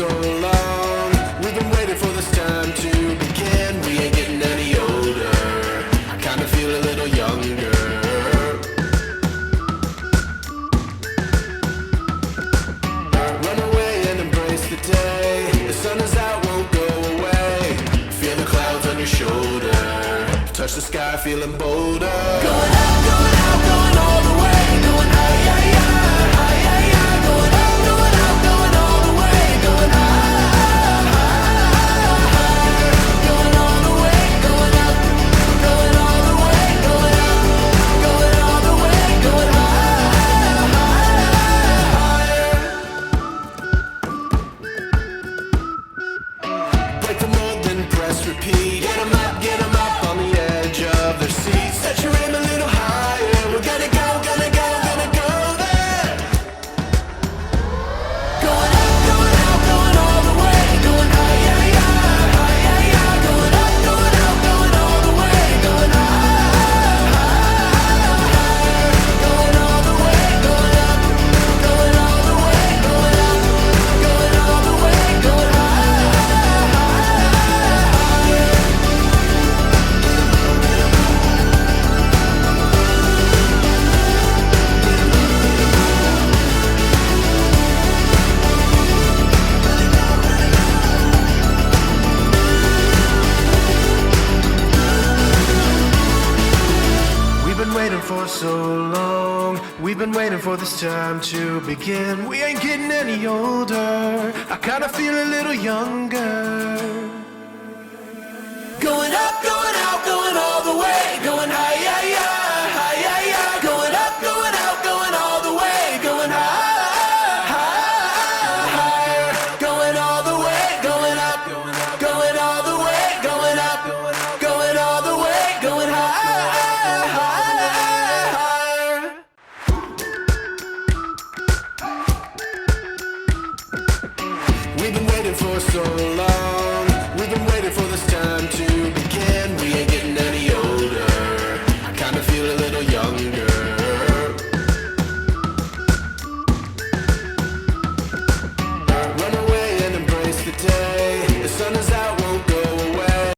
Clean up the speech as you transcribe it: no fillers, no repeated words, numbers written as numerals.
so long. We've been waiting for this time to begin. We ain't getting any older. I kinda feel a little younger. Run away and embrace the day. The sun is out, won't go away. Feel the clouds on your shoulder. Touch the sky, feeling bolder. Going up, going out, going all the way. Going high, yeah, yeah, high, yeah, yeah. Going up, going out, going all the way. Going high, higher. Going all the way, going up. Going all the way, going up. Going all the way, going higher. Break the mold, then press repeat. Get 'em up on the edge of their seats. Set your aim a little higher. We're gonna go, gonna go, gonna go there. Going up, going out, going all the way. Going high, yeah, yeah, high, yeah, yeah. Going up, going out, going all the way. Going high, higher. Going all the way, going up. Going all the way, going up. Going all the way, going high, higher. We've been waiting for so long. We've been waiting for this time to begin. We ain't getting any older. I kinda feel a little younger. Going up, going out, going all the way. Going high, yeah, yeah, high, yeah, yeah. Going up, going out, going all the way. Going high, higher. Going all the way, going up. Going all the way, going up. Going all the way, going high, higher. We've been waiting for so long.